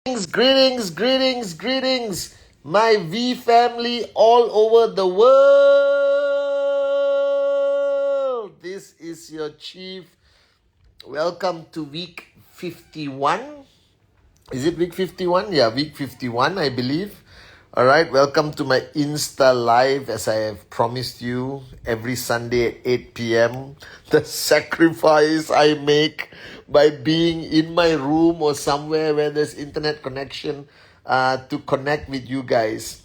Greetings, my V family all over the world. This is your chief. Welcome to week 51. Is it week 51? Yeah, week 51, I believe. All right, welcome to my Insta Live as I have promised you every Sunday at 8 p.m. The sacrifice I make by being in my room or somewhere where there's internet connection to connect with you guys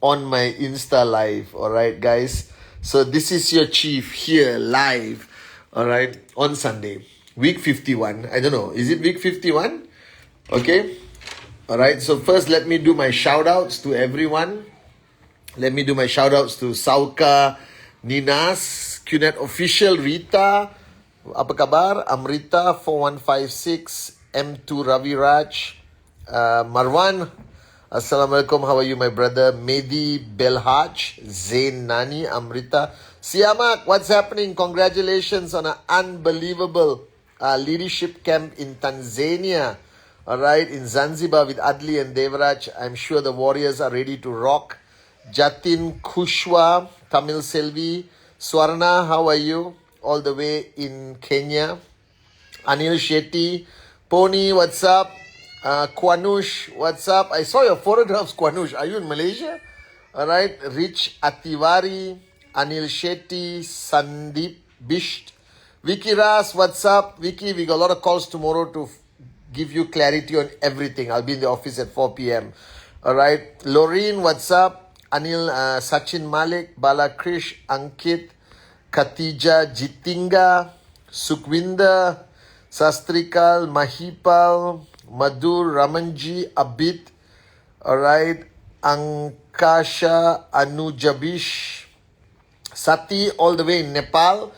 on my Insta Live. All right, guys. So this is your chief here live. All right, on Sunday, week 51. I don't know. Is it week 51? Okay. All right. So first, let me do my shout outs to everyone. Let me do my shout outs to Sauka, Ninas, QNet Official, Rita, apa kabar? Amrita 4156, M2 Raviraj, Marwan. Assalamualaikum, how are you, my brother? Mehdi Belhaj, Zain Nani, Amrita. Siamak, what's happening? Congratulations on an unbelievable leadership camp in Tanzania. All right, in Zanzibar with Adli and Devraj. I'm sure the Warriors are ready to rock. Jatin Kushwa, Tamil Selvi. Swarna, how are you? All the way in Kenya. Anil Shetty. Pony, what's up? Kwanush, what's up? I saw your photographs, Kwanush. Are you in Malaysia? All right. Rich Atiwari, Anil Shetty, Sandeep Bisht. Vicky Ras, what's up? Vicky, we got a lot of calls tomorrow to give you clarity on everything. I'll be in the office at 4 p.m. All right. Loreen, what's up? Anil, Sachin Malik, Balakrish, Ankit, Khatija, Jitinga, Sukhwinder, Sastrikal, Mahipal, Madhur, Ramanji, Abid, all right, Ankasha, Anujabish, Sati, all the way in Nepal.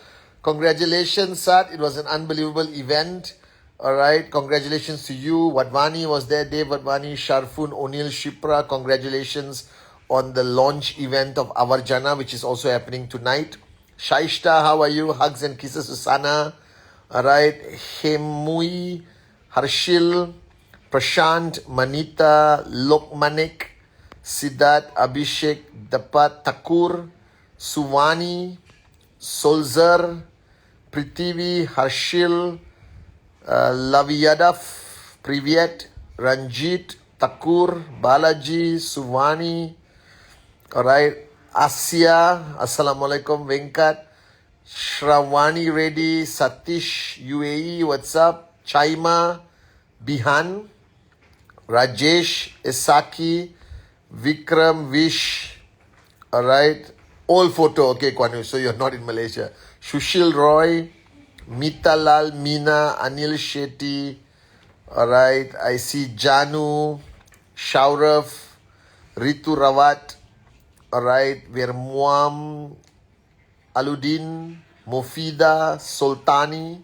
Congratulations, Sat. It was an unbelievable event. All right, congratulations to you. Wadwani was there, Dave Wadwani, Sharfun, O'Neill, Shipra. Congratulations on the launch event of Avarjana, which is also happening tonight. Shaishta, how are you? Hugs and kisses, Susana. All right, Hemui, Harshil, Prashant, Manita, Lokmanik, Siddharth, Abhishek, Dapat, Thakur, Suvani, Solzar, Prithvi, Harshil, Laviyadaf, Privyat, Ranjit, Thakur, Balaji, Suvani, alright, Asya, Assalamualaikum, Venkat, Shravani Reddy, Satish, UAE, what's up, Chaima, Bihan, Rajesh, Esaki, Vikram, Vish, alright, old photo, okay, Kwanu, so you're not in Malaysia. Shushil Roy, Mita Lal, Meena, Anil Shetty. Alright, I see Janu, Shaurav, Ritu Rawat. Alright, we're Muam, Aludin, Mofida, Sultani,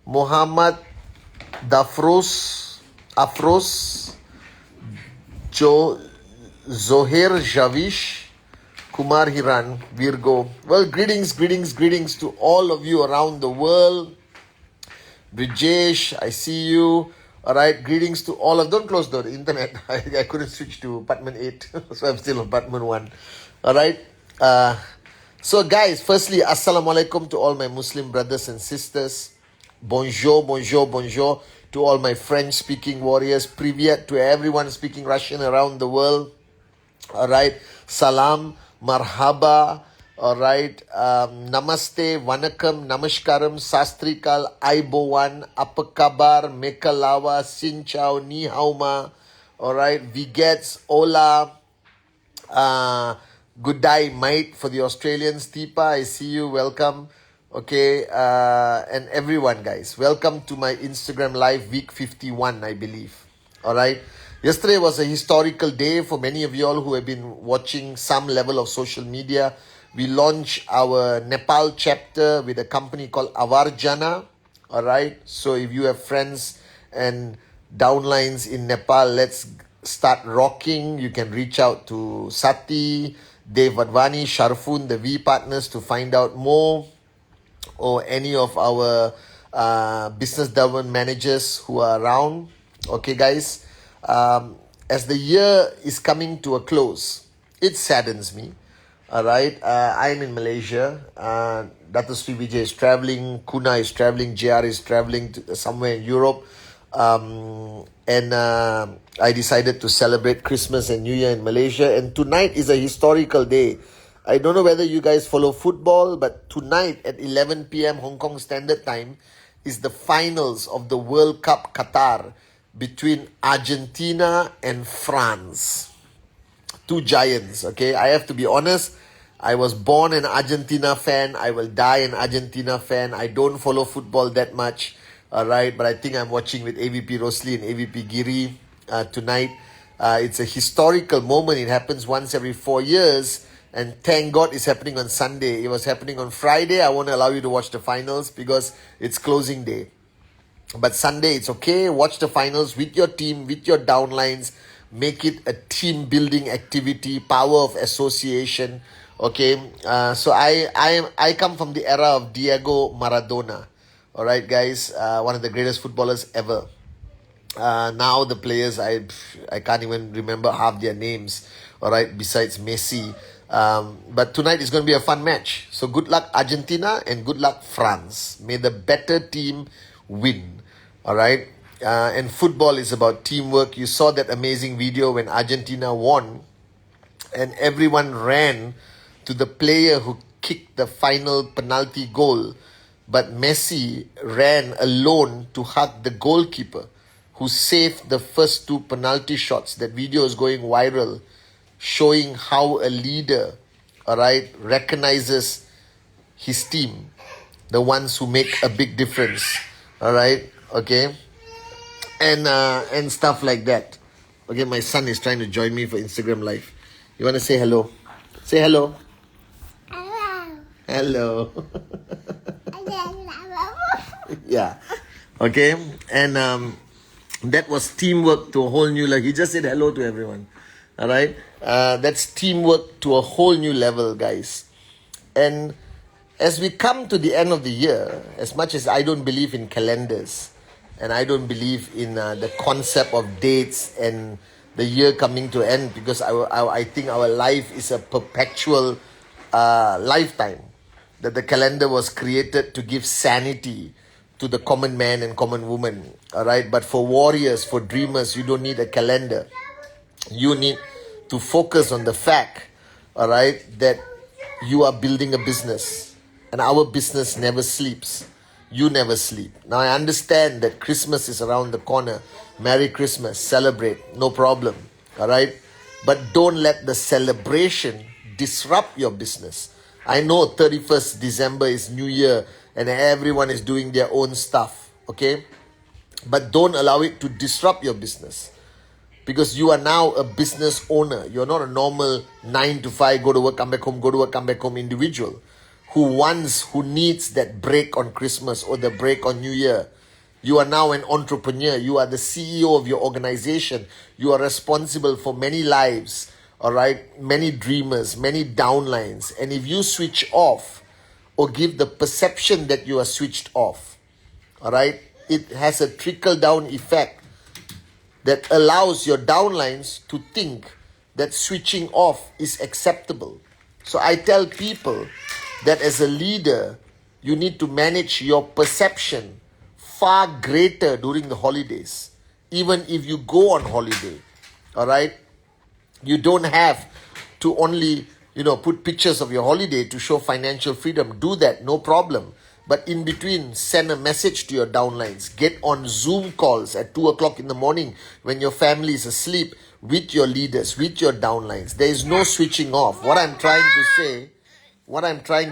Mohammed Afros, Zohair Javish, Kumar Hiran, Virgo. Well, greetings to all of you around the world. Brijesh, I see you. All right, greetings to all of. Don't close the internet. I couldn't switch to apartment 8, so I'm still on apartment 1. All right. So, guys, firstly, assalamualaikum to all my Muslim brothers and sisters. Bonjour to all my French-speaking warriors. Privyat to everyone speaking Russian around the world. All right. Salam. Marhaba, all right, namaste, wanakam, namaskaram, sastrikal, aibowan, apa kabar, mekalawa, sinchao, ni hauma, all right, vigets, hola, good day, mate, for the Australians, Tipa, I see you, welcome, okay, and everyone, guys, welcome to my Instagram live week 51, I believe, all right. Yesterday was a historical day for many of you all who have been watching some level of social media. We launched our Nepal chapter with a company called Avarjana. All right. So if you have friends and downlines in Nepal, let's start rocking. You can reach out to Sati, Dev Vadvani, Sharfun, the V partners to find out more, or any of our business development managers who are around. Okay, guys, as the year is coming to a close, it saddens me. All right, I'm in Malaysia. Dr. Sri Vijay is traveling, Kuna is traveling, JR is traveling to somewhere in Europe. And I decided to celebrate Christmas and New Year in Malaysia. And tonight is a historical day. I don't know whether you guys follow football, but tonight at 11 p.m. Hong Kong Standard Time is the finals of the World Cup Qatar between Argentina and France. Two giants, okay? I have to be honest. I was born an Argentina fan. I will die an Argentina fan. I don't follow football that much, all right? But I think I'm watching with AVP Rosli and AVP Giri tonight. It's a historical moment. It happens once every 4 years. And thank God it's happening on Sunday. It was happening on Friday. I won't allow you to watch the finals because it's closing day. But Sunday, it's okay. Watch the finals with your team, with your downlines. Make it a team building activity, power of association. Okay. So I come from the era of Diego Maradona. All right, guys. One of the greatest footballers ever. Now the players, I can't even remember half their names. All right, besides Messi. But tonight is going to be a fun match. So good luck Argentina and good luck France. May the better team win. All right. And football is about teamwork. You saw that amazing video when Argentina won and everyone ran to the player who kicked the final penalty goal. But Messi ran alone to hug the goalkeeper who saved the first two penalty shots. That video is going viral, showing how a leader, all right, recognizes his team, the ones who make a big difference, all right, okay, and stuff like that. Okay, my son is trying to join me for Instagram Live. You want to say hello? Say hello. Hello. Yeah. Okay, and that was teamwork to a whole new level. He just said hello to everyone. All right, that's teamwork to a whole new level, guys. And as we come to the end of the year, as much as I don't believe in calendars and I don't believe in the concept of dates and the year coming to end, because I think our life is a perpetual lifetime, that the calendar was created to give sanity to the common man and common woman. All right, but for warriors, for dreamers, you don't need a calendar. You need to focus on the fact, all right, that you are building a business and our business never sleeps. You never sleep. Now I understand that Christmas is around the corner. Merry Christmas, celebrate, no problem, all right? But don't let the celebration disrupt your business. I know 31st December is New Year and everyone is doing their own stuff, okay? But don't allow it to disrupt your business. Because you are now a business owner. You're not a normal 9 to 5, go to work, come back home, go to work, come back home individual who needs that break on Christmas or the break on New Year. You are now an entrepreneur. You are the CEO of your organization. You are responsible for many lives, all right? Many dreamers, many downlines. And if you switch off or give the perception that you are switched off, all right, it has a trickle-down effect that allows your downlines to think that switching off is acceptable. So I tell people that as a leader, you need to manage your perception far greater during the holidays. Even if you go on holiday, all right? You don't have to only, put pictures of your holiday to show financial freedom. Do that, no problem. But in between, send a message to your downlines. Get on Zoom calls at 2 o'clock in the morning when your family is asleep with your leaders, with your downlines. There is no switching off. What I'm trying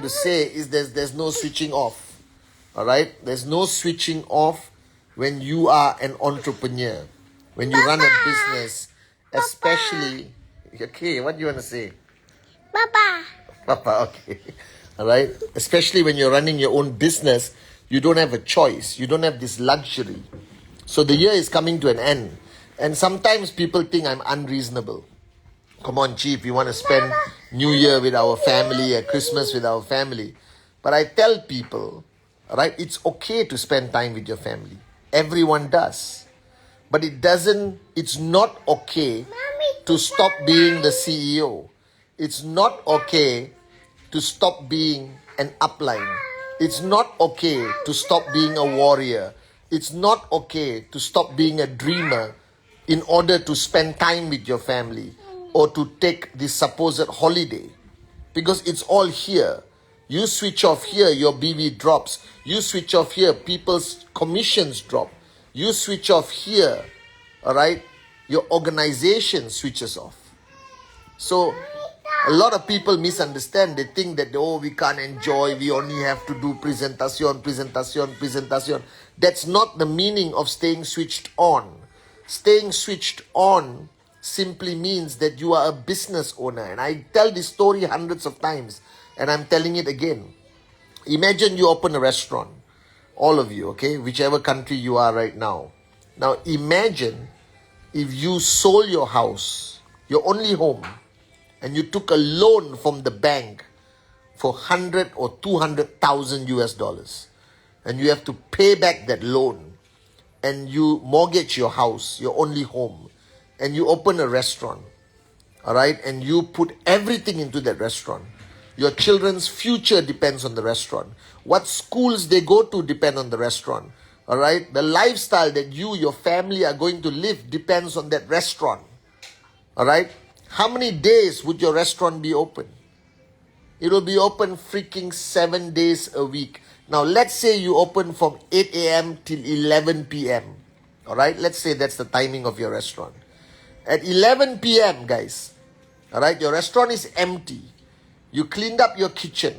to say is there's no switching off. All right? There's no switching off when you are an entrepreneur. When you run a business, especially... Okay, what do you want to say? Papa, okay. All right? Especially when you're running your own business, you don't have a choice. You don't have this luxury. So the year is coming to an end. And sometimes people think I'm unreasonable. Come on, Chief, we want to spend New Year with our family, Christmas with our family. But I tell people, All right? It's okay to spend time with your family. Everyone does. But it's not okay to stop being the CEO. It's not okay to stop being an upline. It's not okay to stop being a warrior. It's not okay to stop being a dreamer in order to spend time with your family or to take this supposed holiday. Because it's all here. You switch off here, your BV drops. You switch off here, people's commissions drop. You switch off here, all right, your organization switches off. So a lot of people misunderstand. They think that, oh, we can't enjoy. We only have to do presentation. That's not the meaning of staying switched on. Staying switched on simply means that you are a business owner. And I tell this story hundreds of times, and I'm telling it again. Imagine you open a restaurant. All of you, okay? Whichever country you are right now. Now imagine if you sold your house, your only home, and you took a loan from the bank for 100 or 200,000 US dollars, and you have to pay back that loan, and you mortgage your house, your only home, and you open a restaurant, all right, and you put everything into that restaurant. Your children's future depends on the restaurant. What schools they go to depend on the restaurant, all right. The lifestyle that you, your family are going to live depends on that restaurant, all right. How many days would your restaurant be open? It will be open freaking 7 days a week. Now, let's say you open from 8 a.m. till 11 p.m. All right? Let's say that's the timing of your restaurant. At 11 p.m., guys, all right, your restaurant is empty. You cleaned up your kitchen.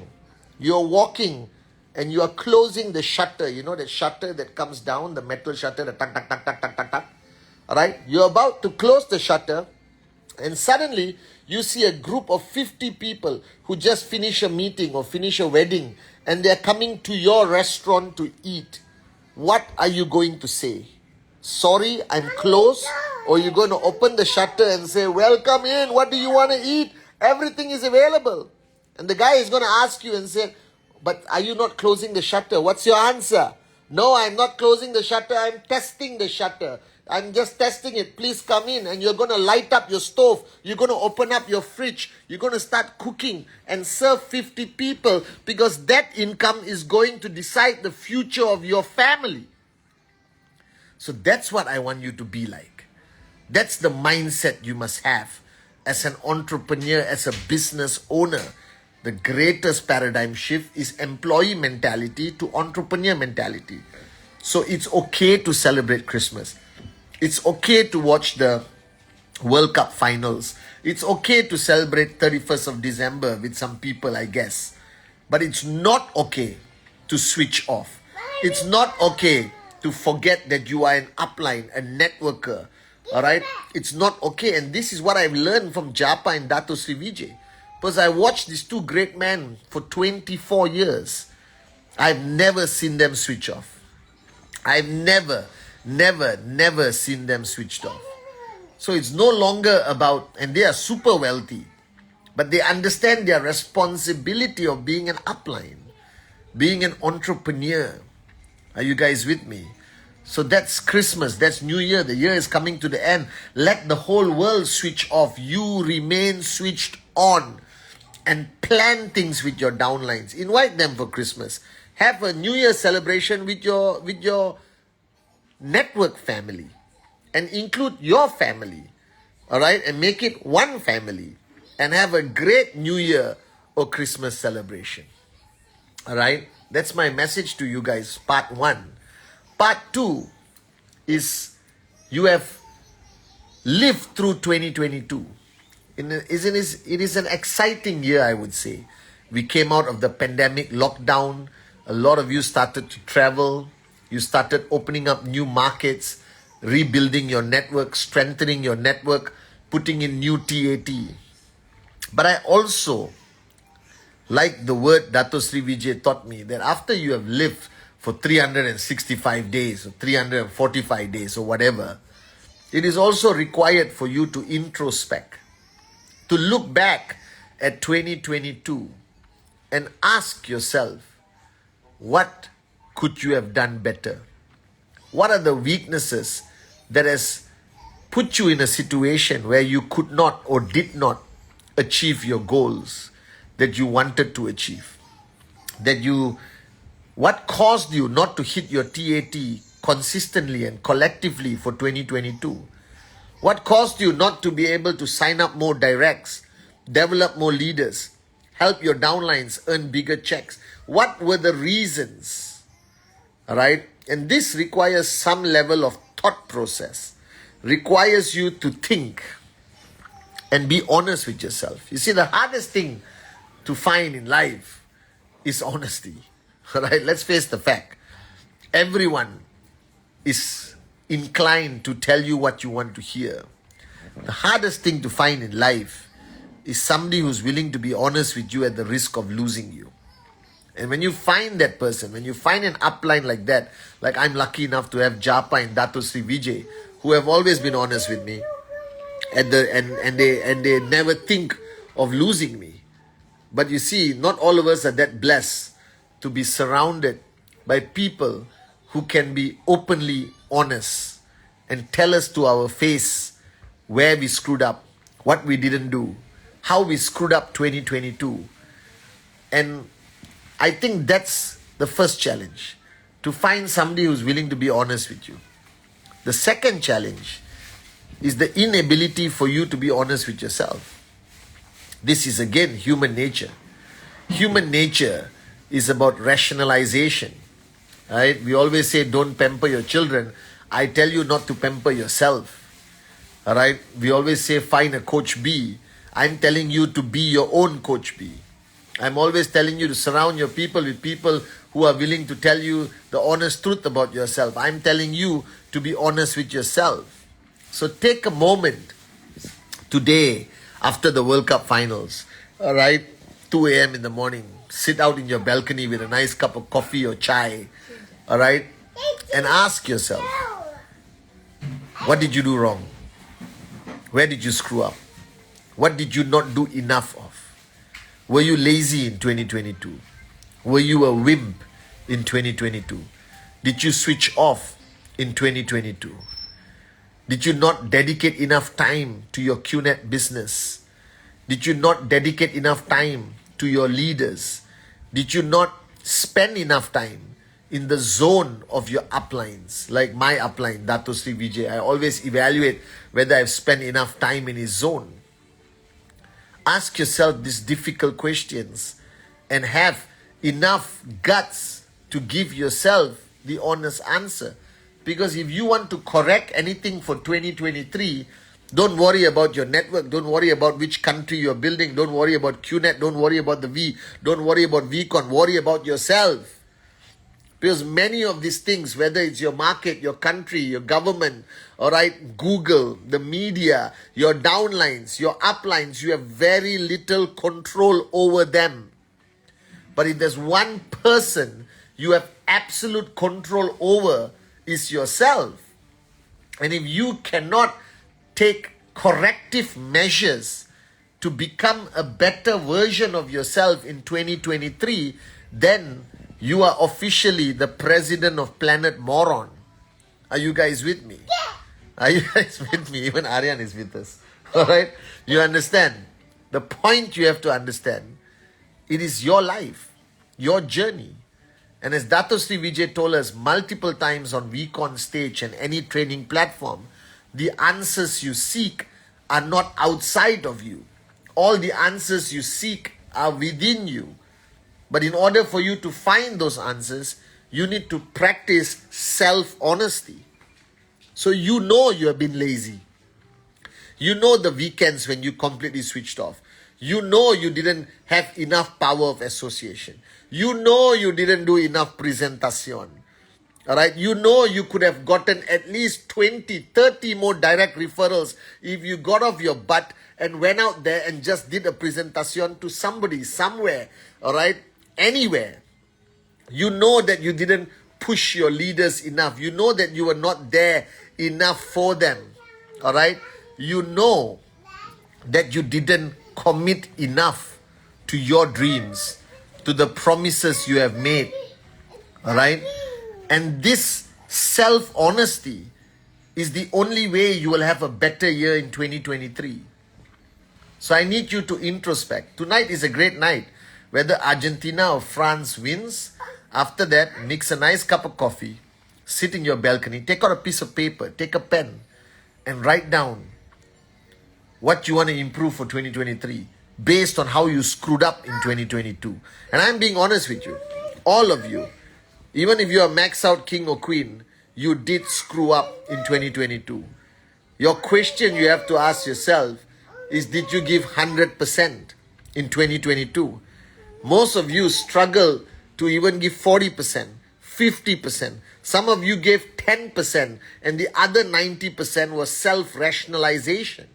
You're walking and you are closing the shutter. You know the shutter that comes down, the metal shutter, the tuck, tuck, tuck, tuck, tuck, tuck, tuck. All right? You're about to close the shutter. And suddenly, you see a group of 50 people who just finish a meeting or finish a wedding, and they're coming to your restaurant to eat. What are you going to say? Sorry, I'm closed? Or you're going to open the shutter and say, welcome in, what do you want to eat? Everything is available. And the guy is going to ask you and say, but are you not closing the shutter? What's your answer? No, I'm not closing the shutter, I'm testing the shutter. I'm just testing it. Please come in. And you're going to light up your stove. You're going to open up your fridge. You're going to start cooking and serve 50 people, because that income is going to decide the future of your family. So that's what I want you to be like. That's the mindset you must have as an entrepreneur, as a business owner. The greatest paradigm shift is employee mentality to entrepreneur mentality. So it's okay to celebrate Christmas. It's okay to watch the World Cup finals. It's okay to celebrate 31st of December with some people, I guess. But it's not okay to switch off. It's not okay to forget that you are an upline, a networker. Alright? It's not okay. And this is what I've learned from Japa and Dato Sri Vijay. Because I watched these two great men for 24 years. I've never seen them switch off. I've never seen them switched off. So it's no longer about, and they are super wealthy, but they understand their responsibility of being an upline, being an entrepreneur. Are you guys with me? So that's Christmas, that's New Year. The year is coming to the end. Let the whole world switch off. You remain switched on and plan things with your downlines. Invite them for Christmas. Have a New Year celebration with your network family, and include your family, all right, and make it one family, and have a great New Year or Christmas celebration. All right, that's my message to you guys. Part 1. Part 2 is you have lived through 2022. It is an exciting year, I would say. We came out of the pandemic lockdown. A lot of you started to travel. You started opening up new markets, rebuilding your network, strengthening your network, putting in new TAT. But I also like the word Dato Sri Vijay taught me, that after you have lived for 365 days or 345 days or whatever, it is also required for you to introspect, to look back at 2022 and ask yourself, what could you have done better? What are the weaknesses that has put you in a situation where you could not or did not achieve your goals that you wanted to achieve? What caused you not to hit your TAT consistently and collectively for 2022? What caused you not to be able to sign up more directs, develop more leaders, help your downlines earn bigger checks? What were the reasons? All right? And this requires some level of thought process, requires you to think and be honest with yourself. You see, the hardest thing to find in life is honesty. All right? Let's face the fact. Everyone is inclined to tell you what you want to hear. The hardest thing to find in life is somebody who's willing to be honest with you at the risk of losing you. And when you find that person, when you find an upline like that, like I'm lucky enough to have Japa and Dato Sri Vijay, who have always been honest with me, and they never think of losing me. But you see, not all of us are that blessed to be surrounded by people who can be openly honest and tell us to our face where we screwed up, what we didn't do, how we screwed up 2022. And I think that's the first challenge, to find somebody who's willing to be honest with you. The second challenge is the inability for you to be honest with yourself. This is again human nature. Human nature is about rationalization. Right? We always say don't pamper your children. I tell you not to pamper yourself. All right? We always say find a coach B. I'm telling you to be your own coach B. I'm always telling you to surround your people with people who are willing to tell you the honest truth about yourself. I'm telling you to be honest with yourself. So take a moment today after the World Cup finals, all right, 2 a.m. in the morning, sit out in your balcony with a nice cup of coffee or chai, all right, and ask yourself, what did you do wrong? Where did you screw up? What did you not do enough of? Were you lazy in 2022? Were you a wimp in 2022? Did you switch off in 2022? Did you not dedicate enough time to your QNet business? Did you not dedicate enough time to your leaders? Did you not spend enough time in the zone of your uplines? Like my upline, Dato Sri Vijay, I always evaluate whether I've spent enough time in his zone. Ask yourself these difficult questions and have enough guts to give yourself the honest answer. Because if you want to correct anything for 2023, don't worry about your network. Don't worry about which country you're building. Don't worry about QNet. Don't worry about the V. Don't worry about VCon. Worry about yourself. Because many of these things, whether it's your market, your country, your government, all right, Google, the media, your downlines, your uplines, you have very little control over them. But if there's one person you have absolute control over, is yourself. And if you cannot take corrective measures to become a better version of yourself in 2023, then you are officially the president of Planet Moron. Are you guys with me? Yeah. Are you guys with me? Even Aryan is with us. Alright? You understand? The point you have to understand, it is your life, your journey. And as Dato Sri Vijay told us multiple times on VCon stage and any training platform, the answers you seek are not outside of you. All the answers you seek are within you. But in order for you to find those answers, you need to practice self-honesty. So you know you have been lazy. You know the weekends when you completely switched off. You know you didn't have enough power of association. You know you didn't do enough presentation. Alright, you know you could have gotten at least 20, 30 more direct referrals if you got off your butt and went out there and just did a presentation to somebody, somewhere, alright, anywhere. You know that you didn't push your leaders enough. You know that you were not there enough for them. Alright, you know that you didn't commit enough to your dreams, to the promises you have made. Alright? And this self-honesty is the only way you will have a better year in 2023. So I need you to introspect. Tonight is a great night. Whether Argentina or France wins, after that, mix a nice cup of coffee, sit in your balcony, take out a piece of paper, take a pen, and write down what you want to improve for 2023 based on how you screwed up in 2022. And I'm being honest with you. All of you, even if you're a max out king or queen, you did screw up in 2022. Your question you have to ask yourself is, did you give 100% in 2022? Most of you struggle to even give 40%, 50%. Some of you gave 10% and the other 90% was self-rationalization.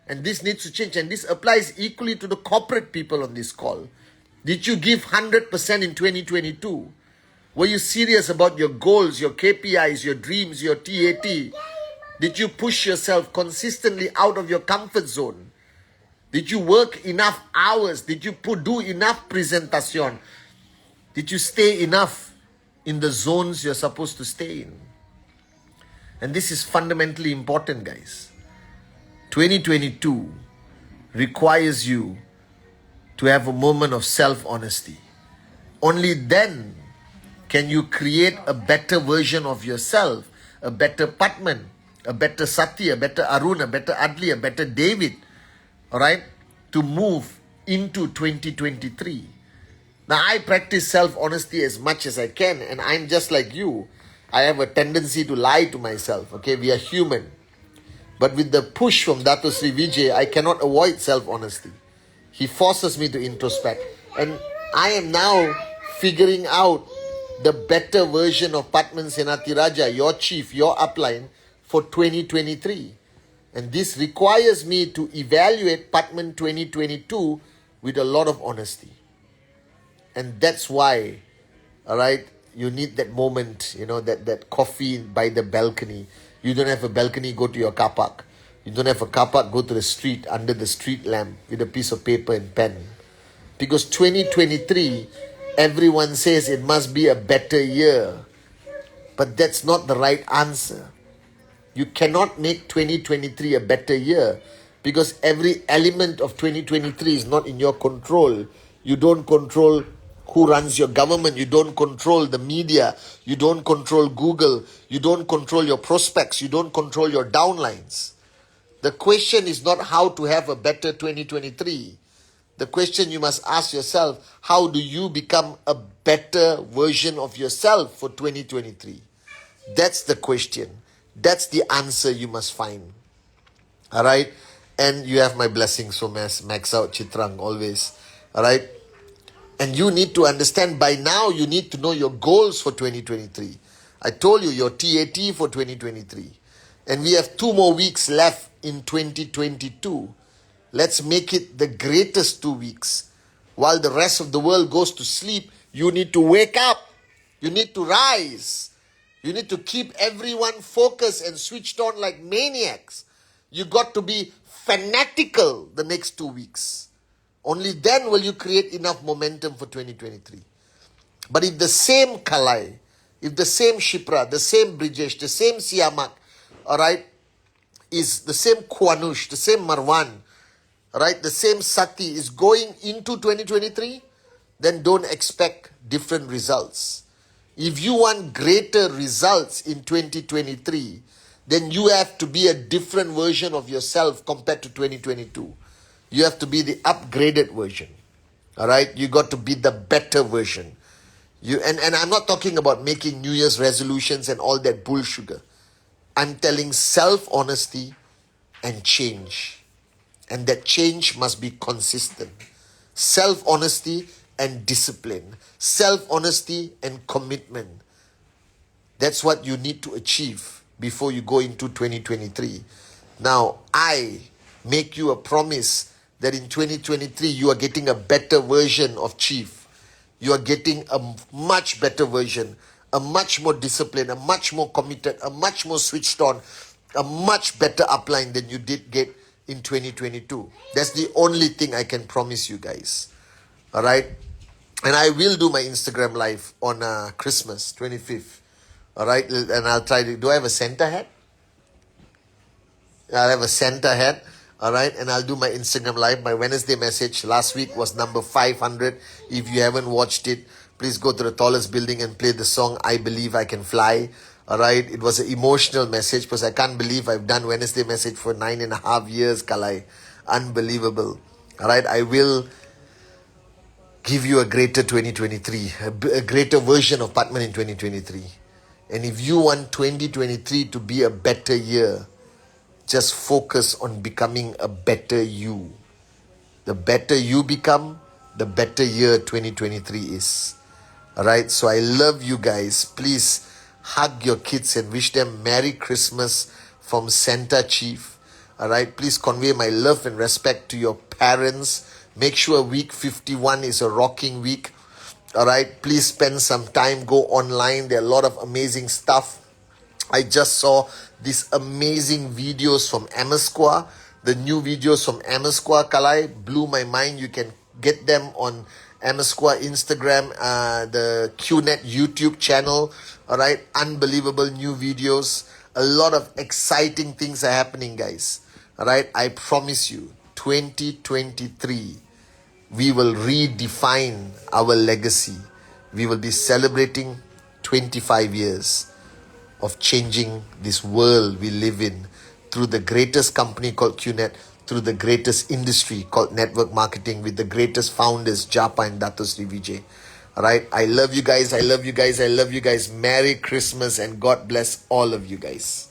And this needs to change. And this applies equally to the corporate people on this call. Did you give 100% in 2022? Were you serious about your goals, your KPIs, your dreams, your TAT? Did you push yourself consistently out of your comfort zone? Did you work enough hours? Did you do enough presentation? Did you stay enough in the zones you're supposed to stay in? And this is fundamentally important, guys. 2022 requires you to have a moment of self-honesty. Only then can you create a better version of yourself, a better Patman, a better Sati, a better Arun, a better Adli, a better David, all right, to move into 2023. Now, I practice self-honesty as much as I can, and I'm just like you. I have a tendency to lie to myself, okay? We are human. But with the push from Dato Sri Vijay, I cannot avoid self-honesty. He forces me to introspect. And I am now figuring out the better version of Patman Senati Raja, your chief, your upline, for 2023. And this requires me to evaluate Patman 2022 with a lot of honesty. And that's why, all right, you need that moment, that coffee by the balcony. You don't have a balcony, go to your car park. You don't have a car park, go to the street, under the street lamp with a piece of paper and pen. Because 2023, everyone says it must be a better year. But that's not the right answer. You cannot make 2023 a better year because every element of 2023 is not in your control. You don't control who runs your government. You don't control the media. You don't control Google. You don't control your prospects. You don't control your downlines. The question is not how to have a better 2023. The question you must ask yourself, how do you become a better version of yourself for 2023? That's the question. That's the answer you must find. All right? And you have my blessing, so max out Chitrang always. All right? And you need to understand, by now you need to know your goals for 2023. I told you your TAT for 2023. And we have 2 more weeks left in 2022. Let's make it the greatest 2 weeks. While the rest of the world goes to sleep, you need to wake up. You need to rise. You need to keep everyone focused and switched on like maniacs. You got to be fanatical the next 2 weeks. Only then will you create enough momentum for 2023. But if the same Kalai, if the same Shipra, the same Brijesh, the same Siamak, all right, is the same Kwanush, the same Marwan, all right, the same Sati is going into 2023, then don't expect different results. If you want greater results in 2023, then you have to be a different version of yourself compared to 2022. You have to be the upgraded version. All right? You got to be the better version. And I'm not talking about making New Year's resolutions and all that bull sugar. I'm telling self-honesty and change. And that change must be consistent. Self-honesty and discipline. Self-honesty and commitment. That's what you need to achieve before you go into 2023. Now, I make you a promise that in 2023 you are getting a better version of Chief. You are getting a much better version, a much more disciplined, a much more committed, a much more switched on, a much better upline than you did get in 2022. That's the only thing I can promise you guys. All right? And I will do my Instagram live on Christmas, 25th. All right, and I'll try to. Do I have a Santa hat? I'll have a Santa hat. All right, and I'll do my Instagram live. My Wednesday message last week was number 500. If you haven't watched it, please go to the tallest building and play the song "I Believe I Can Fly." All right, it was an emotional message because I can't believe I've done Wednesday message for 9.5 years, Kalai. Unbelievable. All right, I will give you a greater 2023, a greater version of Patman in 2023. And if you want 2023 to be a better year, just focus on becoming a better you. The better you become, the better year 2023 is. Alright, so I love you guys. Please hug your kids and wish them Merry Christmas from Santa Chief. Alright, please convey my love and respect to your parents. Make sure week 51 is a rocking week. Alright, please spend some time, go online. There are a lot of amazing stuff. I just saw these amazing videos from Amasqua. The new videos from Amasqua, Kalai, blew my mind. You can get them on Amasqua Instagram, the QNet YouTube channel. Alright, unbelievable new videos. A lot of exciting things are happening, guys. Alright, I promise you, 2023, we will redefine our legacy. We will be celebrating 25 years of changing this world we live in through the greatest company called QNet, through the greatest industry called network marketing with the greatest founders, Japa and Dato Sri Vijay. Alright, I love you guys, I love you guys, I love you guys. Merry Christmas and God bless all of you guys.